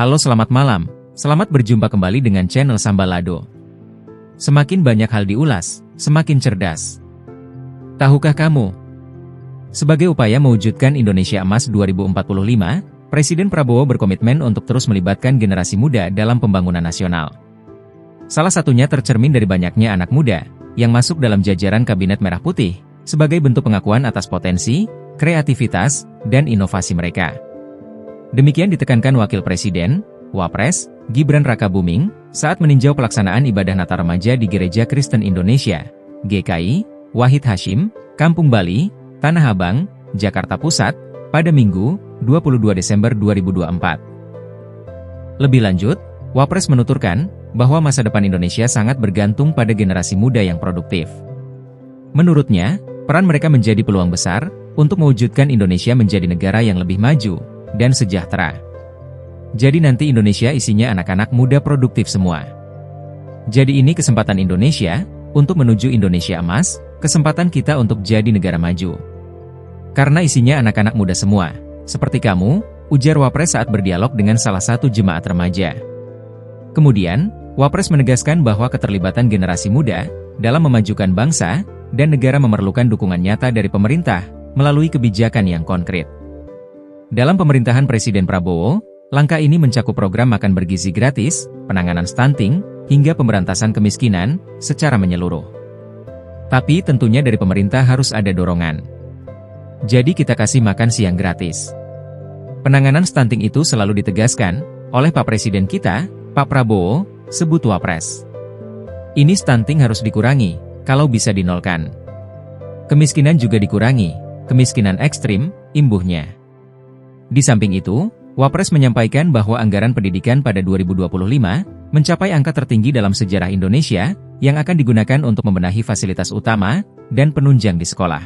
Halo, selamat malam. Selamat berjumpa kembali dengan channel Sambalado. Semakin banyak hal diulas, semakin cerdas. Tahukah kamu? Sebagai upaya mewujudkan Indonesia Emas 2045, Presiden Prabowo berkomitmen untuk terus melibatkan generasi muda dalam pembangunan nasional. Salah satunya tercermin dari banyaknya anak muda yang masuk dalam jajaran Kabinet Merah Putih sebagai bentuk pengakuan atas potensi, kreativitas, dan inovasi mereka. Demikian ditekankan Wakil Presiden, Wapres, Gibran Rakabuming, saat meninjau pelaksanaan ibadah Natal Remaja di Gereja Kristen Indonesia, GKI, Wahid Hashim, Kampung Bali, Tanah Abang, Jakarta Pusat, pada Minggu, 22 Desember 2024. Lebih lanjut, Wapres menuturkan bahwa masa depan Indonesia sangat bergantung pada generasi muda yang produktif. Menurutnya, peran mereka menjadi peluang besar untuk mewujudkan Indonesia menjadi negara yang lebih maju dan sejahtera. Jadi nanti Indonesia isinya anak-anak muda produktif semua. Jadi ini kesempatan Indonesia untuk menuju Indonesia Emas, kesempatan kita untuk jadi negara maju. Karena isinya anak-anak muda semua, seperti kamu, ujar Wapres saat berdialog dengan salah satu jemaat remaja. Kemudian, Wapres menegaskan bahwa keterlibatan generasi muda dalam memajukan bangsa dan negara memerlukan dukungan nyata dari pemerintah melalui kebijakan yang konkret. Dalam pemerintahan Presiden Prabowo, langkah ini mencakup program makan bergizi gratis, penanganan stunting, hingga pemberantasan kemiskinan secara menyeluruh. Tapi tentunya dari pemerintah harus ada dorongan. Jadi kita kasih makan siang gratis. Penanganan stunting itu selalu ditegaskan oleh Pak Presiden kita, Pak Prabowo, sebut Wapres. Ini stunting harus dikurangi, kalau bisa dinolkan. Kemiskinan juga dikurangi, kemiskinan ekstrim, imbuhnya. Di samping itu, Wapres menyampaikan bahwa anggaran pendidikan pada 2025 mencapai angka tertinggi dalam sejarah Indonesia yang akan digunakan untuk membenahi fasilitas utama dan penunjang di sekolah.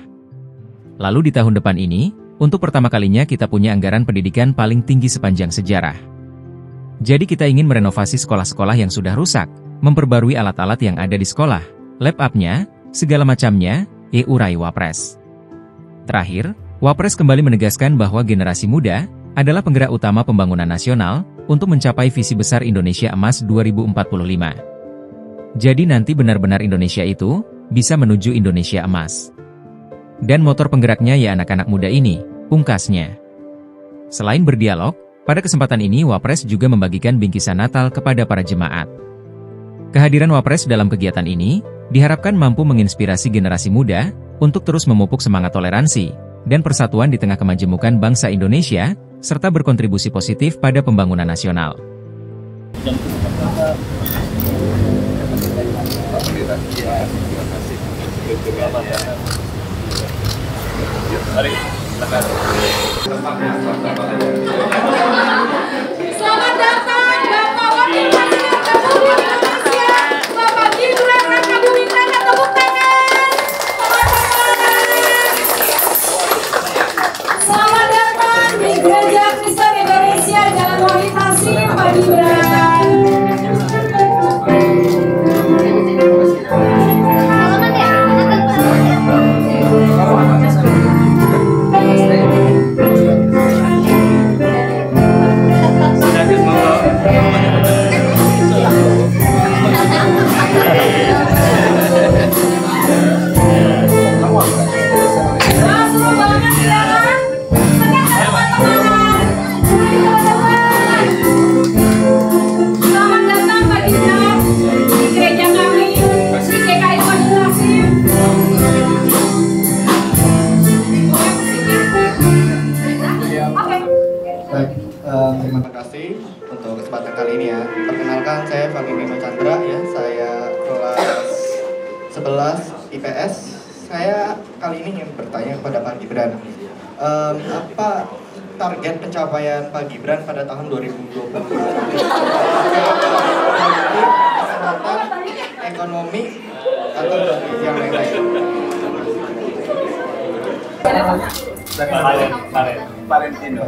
Lalu di tahun depan ini, untuk pertama kalinya kita punya anggaran pendidikan paling tinggi sepanjang sejarah. Jadi kita ingin merenovasi sekolah-sekolah yang sudah rusak, memperbarui alat-alat yang ada di sekolah, lab-up-nya, segala macamnya, urai Wapres. Terakhir, Wapres kembali menegaskan bahwa generasi muda adalah penggerak utama pembangunan nasional untuk mencapai visi besar Indonesia Emas 2045. Jadi nanti benar-benar Indonesia itu bisa menuju Indonesia Emas. Dan motor penggeraknya ya anak-anak muda ini, pungkasnya. Selain berdialog, pada kesempatan ini Wapres juga membagikan bingkisan Natal kepada para jemaat. Kehadiran Wapres dalam kegiatan ini diharapkan mampu menginspirasi generasi muda untuk terus memupuk semangat toleransi dan persatuan di tengah kemajemukan bangsa Indonesia, serta berkontribusi positif pada pembangunan nasional. Selamat datang Bapak Wakil Presiden Republik Indonesia, Bapak Gibran Rakabuming Raka, tepuk tangan. Selamat datang di Gereja Kristen Indonesia Jalan Wahid Hashim, Pak Gibran. Terima kasih untuk kesempatan kali ini ya. Perkenalkan, saya Fagimino Chandra ya. Saya kelas 11 IPS. Saya kali ini ingin bertanya kepada Pak Gibran. Apa target pencapaian Pak Gibran pada tahun 2020? Kesehatan, ekonomi, atau yang lain-lain?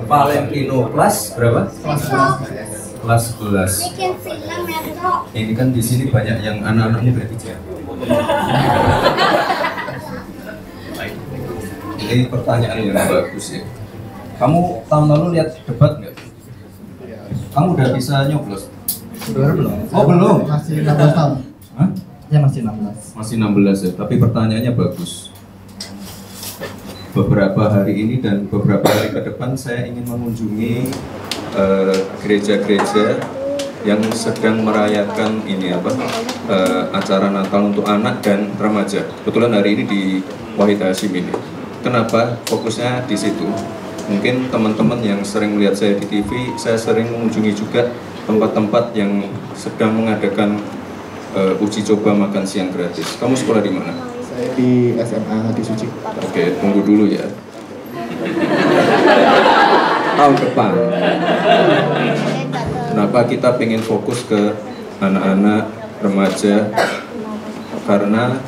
Valentino kelas berapa? Kelas 11. Kelas 11. Bikin film ya, Bro. Ini kan di sini banyak yang anak-anaknya berarti ya. Ini pertanyaan yang bagus ya. Kamu tahun lalu lihat debat nggak? Kamu udah bisa nyoblos? Sebenarnya belum. Oh, belum? Masih 16 tahun. Hah? Ya masih 16. Masih 16 ya, tapi pertanyaannya bagus. Beberapa hari ini dan beberapa hari ke depan saya ingin mengunjungi gereja-gereja yang sedang merayakan ini acara Natal untuk anak dan remaja. Kebetulan hari ini di Wahid Hasyim ini. Kenapa fokusnya di situ? Mungkin teman-teman yang sering melihat saya di TV, saya sering mengunjungi juga tempat-tempat yang sedang mengadakan uji coba makan siang gratis. Kamu sekolah di mana? Saya di SMA Hati Suci. Oke, tunggu dulu ya. Tahun depan. Kenapa kita pengen fokus ke anak-anak, remaja? Karena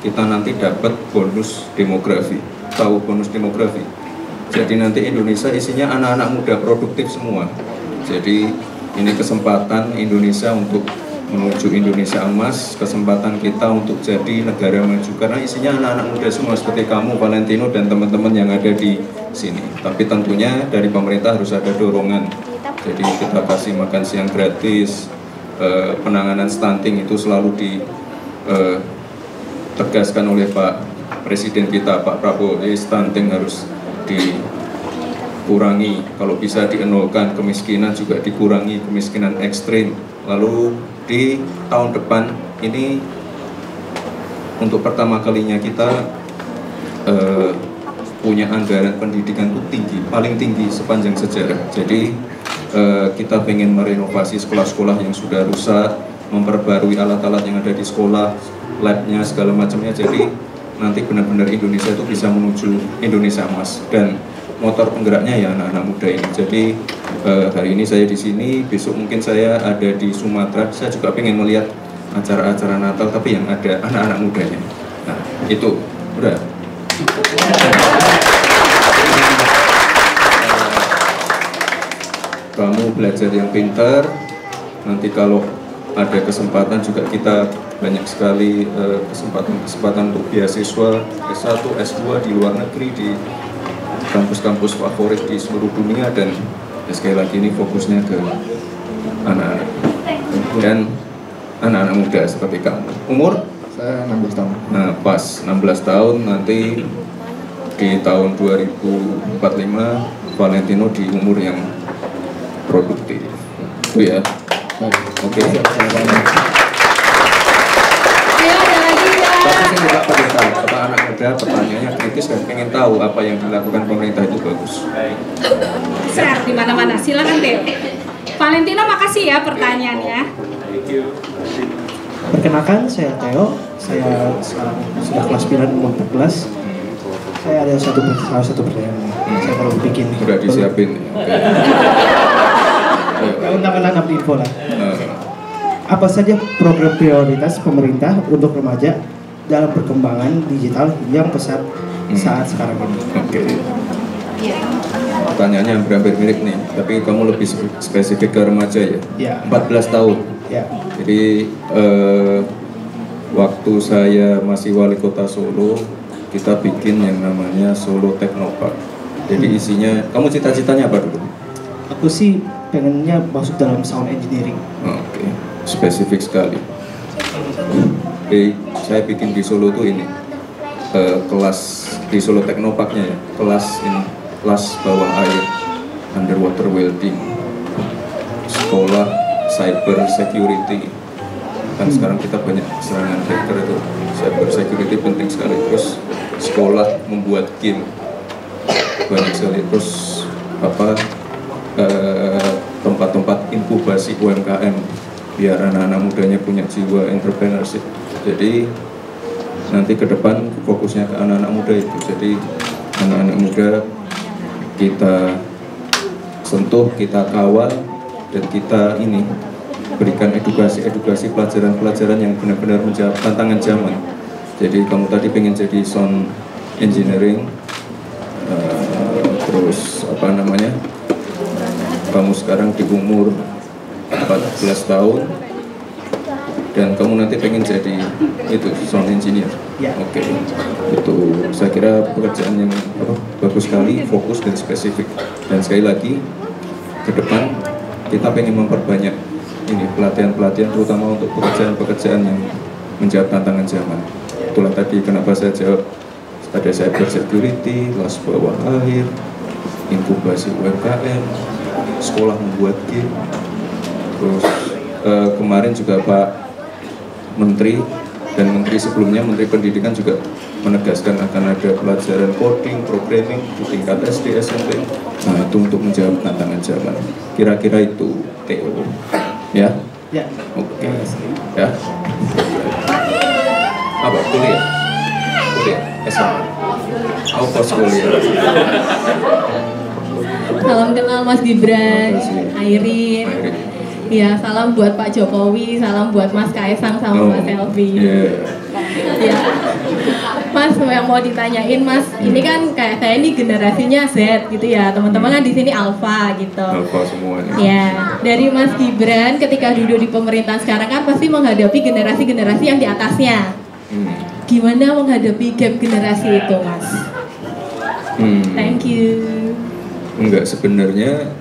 kita nanti dapat bonus demografi. Tahu bonus demografi? Jadi nanti Indonesia isinya anak-anak muda produktif semua. Jadi ini kesempatan Indonesia untuk menuju Indonesia emas, kesempatan kita untuk jadi negara maju karena isinya anak-anak muda semua seperti kamu, Valentino dan teman-teman yang ada di sini. Tapi tentunya dari pemerintah harus ada dorongan. Jadi kita kasih makan siang gratis, penanganan stunting itu selalu ditegaskan oleh Pak Presiden kita, Pak Prabowo. Jadi stunting harus dikurangi, kalau bisa dienolkan, kemiskinan juga dikurangi, kemiskinan ekstrim. Lalu di tahun depan ini untuk pertama kalinya kita punya anggaran pendidikan itu tinggi, paling tinggi sepanjang sejarah. Jadi kita pengen merenovasi sekolah-sekolah yang sudah rusak, memperbarui alat-alat yang ada di sekolah, labnya segala macamnya. Jadi nanti benar-benar Indonesia itu bisa menuju Indonesia emas dan motor penggeraknya ya anak-anak muda ini. Jadi hari ini saya di sini, besok mungkin saya ada di Sumatera. Saya juga pengen melihat acara-acara Natal tapi yang ada anak-anak mudanya. Nah itu udah. Kamu belajar yang pintar. Nanti kalau ada kesempatan juga kita banyak sekali kesempatan untuk beasiswa S1, S2 di luar negeri, di kampus-kampus favorit di seluruh dunia. Dan ya sekali lagi ini fokusnya ke anak-anak dan anak-anak muda seperti kamu. Umur? Saya 16 tahun. Nah pas 16 tahun nanti di tahun 2045 Valentino di umur yang produktif. Itu ya. Oke. Ayo ada lagi ya. Tapi saya juga pengen tahu, apa anak muda pertanyaannya kritis dan pengen tahu apa yang dilakukan pemerintah itu bagus. Share di mana-mana. Silakan deh. Valentino, makasih ya pertanyaannya. Perkenalkan, saya Theo. Saya sekarang sudah kelas 9 umur 14. Saya ada salah satu pertanyaan. Saya perlu bikin. Udah disiapin. Undang-undang info lah. Apa saja program prioritas pemerintah untuk remaja dalam perkembangan digital yang pesat saat sekarang ini? Oke. Pertanyaannya hampir mirip nih, tapi kamu lebih spesifik ke remaja ya? Ya. 14 tahun. Ya. Jadi waktu saya masih wali kota Solo, kita bikin yang namanya Solo Technopark. Jadi isinya, kamu cita-citanya apa dulu? Aku sih pengennya masuk dalam sound engineering. Oke, spesifik sekali. Oke, saya bikin di Solo tuh ini kelas di Solo Technoparknya ya, kelas bawah air, underwater welding, sekolah cyber security. Kan sekarang kita banyak serangan hacker itu, cyber security penting sekali. Terus sekolah membuat game banyak sekali. Terus tempat-tempat inkubasi UMKM biar anak-anak mudanya punya jiwa entrepreneurship. Jadi nanti ke depan fokusnya ke anak-anak muda itu. Jadi anak-anak muda kita sentuh, kita kawal, dan kita ini berikan edukasi pelajaran-pelajaran yang benar-benar menjawab tantangan zaman. Jadi kamu tadi pengen jadi sound engineering, terus kamu sekarang di umur 14 tahun dan kamu nanti pengen jadi itu sound engineer. Ya. Oke. Itu saya kira pekerjaan yang bagus sekali, fokus dan spesifik. Dan sekali lagi ke depan kita pengen memperbanyak ini pelatihan-pelatihan terutama untuk pekerjaan-pekerjaan yang menjawab tantangan zaman. Itulah tadi kenapa saya jawab ada cyber security, kelas bawah air, inkubasi UMKM, sekolah membuat game. Terus kemarin juga Pak Menteri dan Menteri sebelumnya, Menteri Pendidikan juga menegaskan akan ada pelajaran coding, programming di tingkat SD, SMP. Nah, itu untuk menjawab tantangan zaman. Kira-kira itu Theo. Ya? Ya. Oke. Ya. Apa? Kuliah? Kuliah? SMA? Oh, pos kuliah. Salam kenal Mas Gibran, Terima kasih. Airin. Ya, salam buat Pak Jokowi, salam buat Mas Kaisang sama Mas Selvi. Yeah. Ya, Mas yang mau ditanyain Mas, ini kan kayak saya ini generasinya Z gitu ya, teman-teman kan di sini Alpha gitu. Alpha semuanya. Ya, dari Mas Gibran ketika duduk di pemerintahan sekarang kan pasti menghadapi generasi-generasi yang di atasnya. Gimana menghadapi gap generasi itu, Mas? Thank you. Enggak, sebenarnya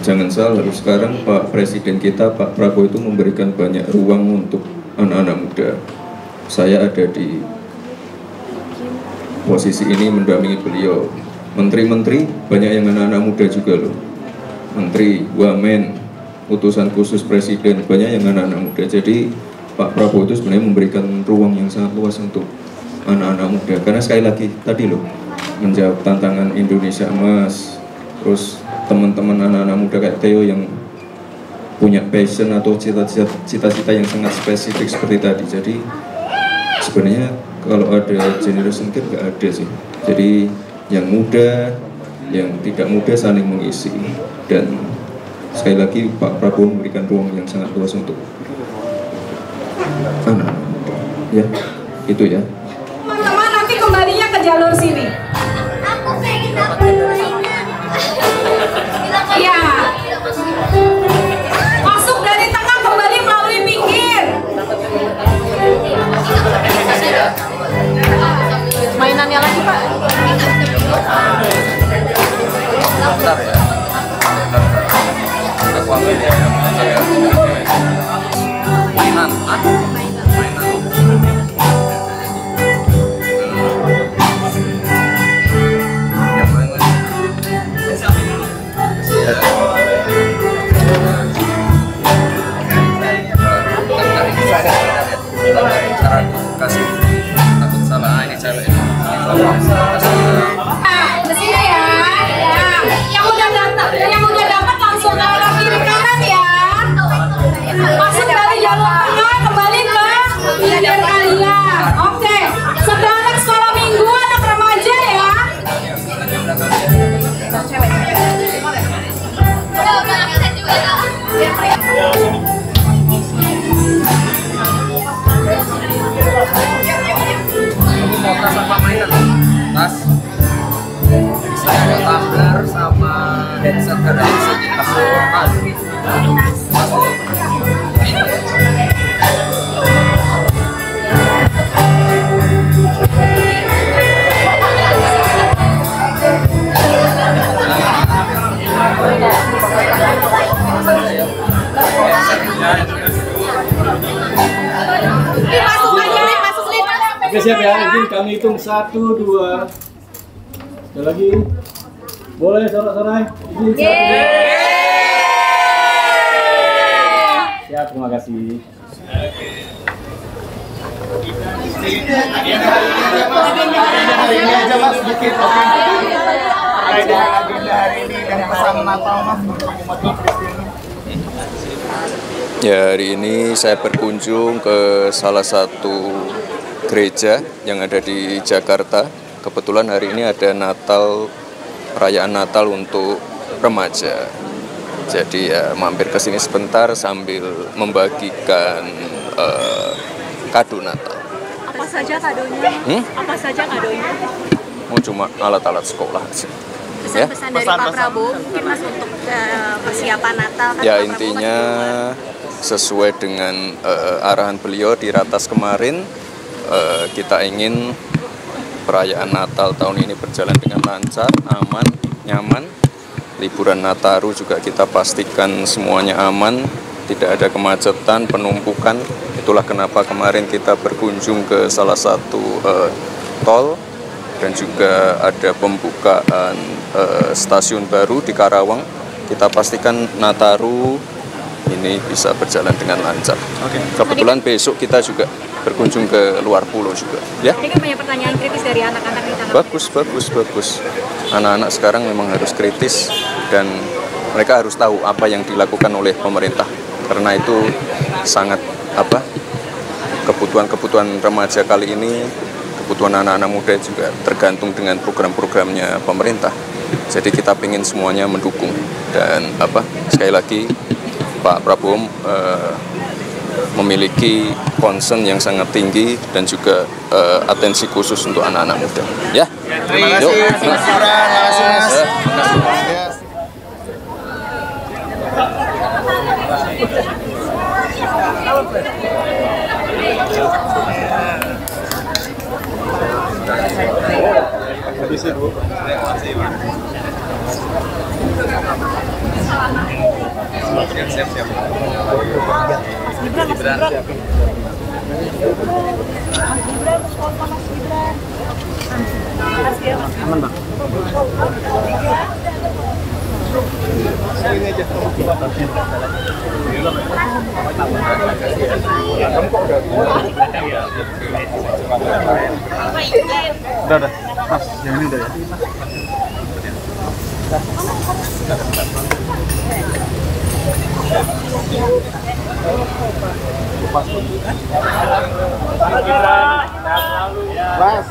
jangan salah, sekarang Pak Presiden kita, Pak Prabowo itu memberikan banyak ruang untuk anak-anak muda. Saya ada di posisi ini mendampingi beliau. Menteri-menteri banyak yang anak-anak muda juga loh. Menteri, wamen, utusan khusus Presiden banyak yang anak-anak muda. Jadi Pak Prabowo itu sebenarnya memberikan ruang yang sangat luas untuk anak-anak muda. Karena sekali lagi tadi loh, menjawab tantangan Indonesia Emas. Terus teman-teman anak-anak muda kayak Theo yang punya passion atau cita-cita yang sangat spesifik seperti tadi. Jadi sebenarnya kalau ada generation gap nggak ada sih. Jadi yang muda, yang tidak muda saling mengisi. Dan sekali lagi Pak Prabowo memberikan ruang yang sangat luas untuk anak-anak muda. Ya, itu ya. Teman-teman nanti kembalinya ke jalur sini. Iya. Masuk dari tengah kembali melalui pinggir. Mainannya lagi Pak. Bentar ya. Aku ambil ya. Mainan. Kasih takut salah ini cewek ini. Ke sini ya. Yang udah dapat langsung ke arah kiri kanan ya. Masuk dari jalur tengah kembali ke pinggir kalian. Oke. Setelah anak sekolah minggu, anak remaja ya. Mau tas apa mainan? Tas. Saya ada tumbler sama headset, ada headset tas. Oke, siap ya, izin kami hitung 1, 2. Sekali lagi. Boleh sorak-sorai. Izin 1, 2. Siap, terima kasih. Hari ini aja Mas, sedikit oke. Agenda hari ini dan pesan Natal Mas untuk umat Kristen. Ya, hari ini saya berkunjung ke salah satu gereja yang ada di Jakarta. Kebetulan hari ini ada Natal, perayaan Natal untuk remaja. Jadi ya mampir ke sini sebentar sambil membagikan kado Natal. Apa saja kadonya? Apa saja kadonya? Oh, cuma alat-alat sekolah sih. Pesan-pesan dari Pak Prabowo mungkin Mas untuk persiapan Natal kan? Ya, Pak intinya Prabowo sesuai dengan arahan beliau di Ratas kemarin, kita ingin perayaan Natal tahun ini berjalan dengan lancar, aman, nyaman, liburan Nataru juga kita pastikan semuanya aman, tidak ada kemacetan, penumpukan. Itulah kenapa kemarin kita berkunjung ke salah satu tol dan juga ada pembukaan stasiun baru di Karawang. Kita pastikan Nataru ini bisa berjalan dengan lancar. Kebetulan besok kita juga berkunjung ke luar pulau juga. Ya. Ini kan banyak pertanyaan kritis dari anak-anak di tanah. Bagus. Anak-anak sekarang memang harus kritis dan mereka harus tahu apa yang dilakukan oleh pemerintah. Karena itu sangat kebutuhan remaja kali ini, kebutuhan anak-anak muda juga tergantung dengan program-programnya pemerintah. Jadi kita ingin semuanya mendukung dan sekali lagi Pak Prabowo memiliki concern yang sangat tinggi dan juga atensi khusus untuk anak-anak muda. Ya. Terima kasih. Aman, Bang. Udah. Mas, yang ini udah ya. Mas.